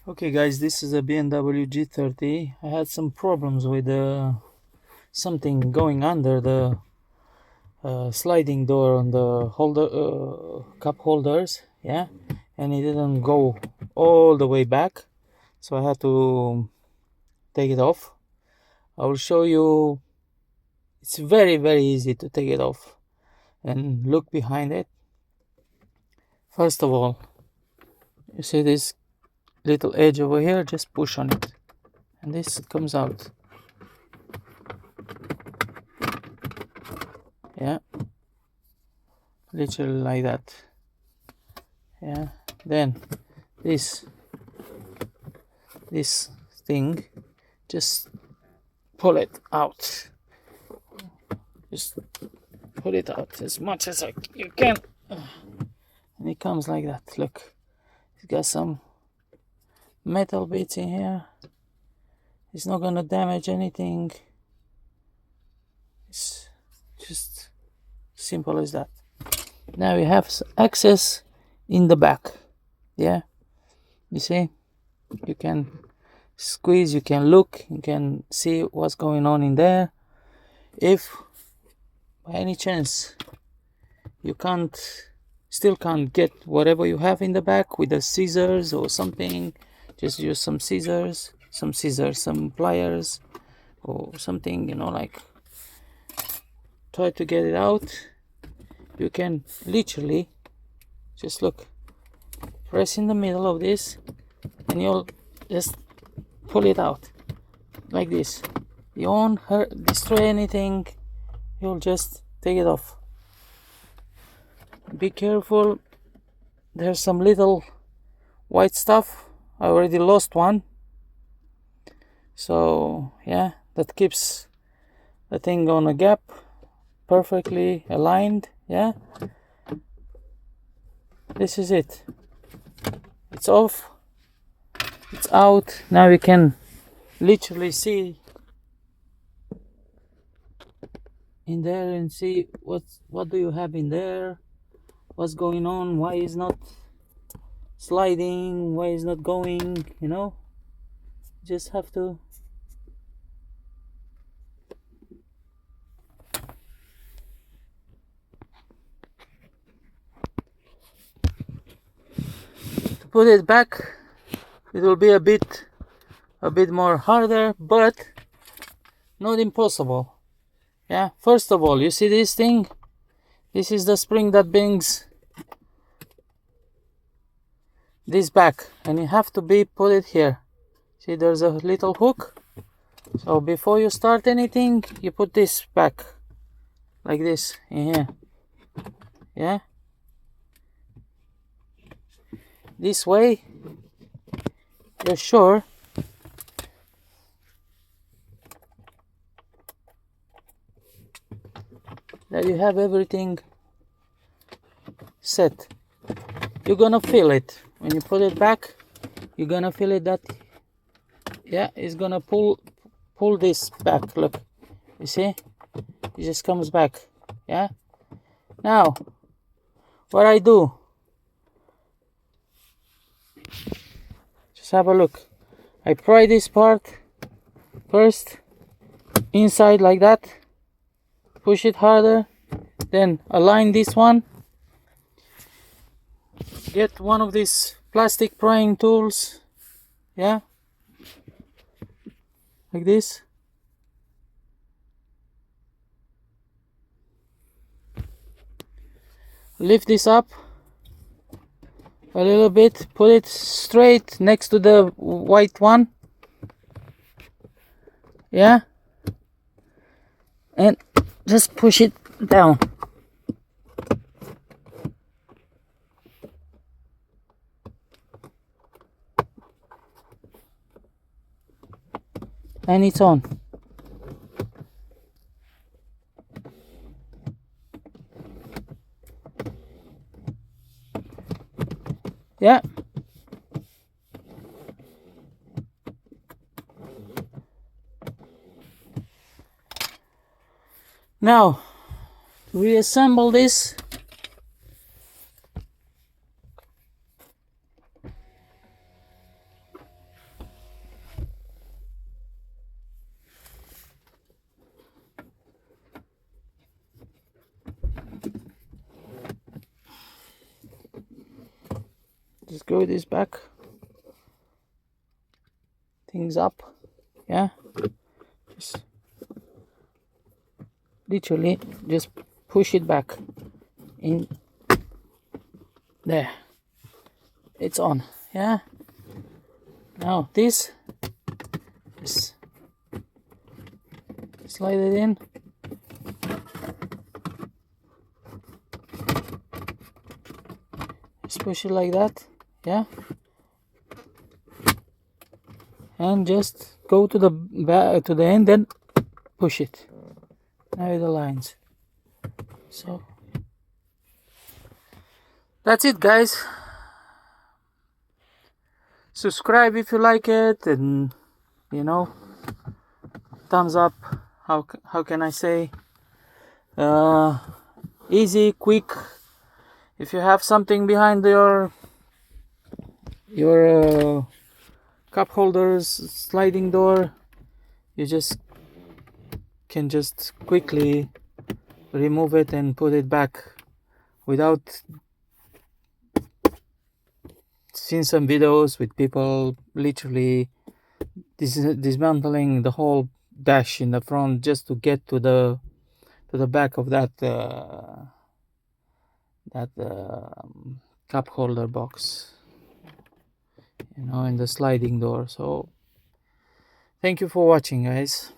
Okay guys, this is a BMW G30. I had some problems with something going under the sliding door on the cup holders, yeah, and it didn't go all the way back, so I had to take it off. I will show you. It's very easy to take it off and look behind it. First of all, you see this little edge over here, just push on it and this comes out. Yeah, literally like that. Yeah, then this thing, just pull it out, just pull it out as much as you can, and it comes like that. Look, it's got some metal bits in here. It's not gonna damage anything. It's just simple as that. Now we have access in the back. Yeah, you see, you can squeeze, you can look, you can see what's going on in there. If by any chance you still can't get whatever you have in the back with the scissors or something, just use some pliers or something, like try to get it out. You can literally just press in the middle of this and you'll just pull it out like this. You won't destroy anything, you'll just take it off. Be careful, there's some little white stuff. I already lost one, so yeah, that keeps the thing on a gap, perfectly aligned. Yeah, this is it. It's off, it's out. Now we can literally see in there and see what do you have in there, what's going on, why is not sliding, why is not going, just have to put it back. It will be a bit more harder, but not impossible. Yeah, first of all, you see this thing, this is the spring that brings this back, and you have to put it here. See, there's a little hook, so before you start anything, you put this back like this in here. Yeah, this way you're sure that you have everything set. You're gonna feel it when you put it back. You're gonna feel it that, yeah, it's gonna pull this back. Look, you see, it just comes back. Yeah, now what I do, just have a look. I pry this part first inside like that, push it harder, then align this one. Get one of these plastic prying tools, yeah, like this. Lift this up a little bit, put it straight next to the white one, yeah, and just push it down. And it's on. Yeah. Now, to reassemble this, screw this back, things up, yeah, just literally just push it back in there, it's on, yeah. Now this, just slide it in, just push it like that, yeah, and just go to the back to the end and push it. Now it aligns. So that's it, guys. Subscribe if you like it, and you know, thumbs up. How can I say? Easy, quick. If you have something behind your cup holders, sliding door, you just can just quickly remove it and put it back without seeing some videos with people literally dismantling the whole dash in the front just to get to the back of that cup holder box, you know, in the sliding door. So thank you for watching, guys.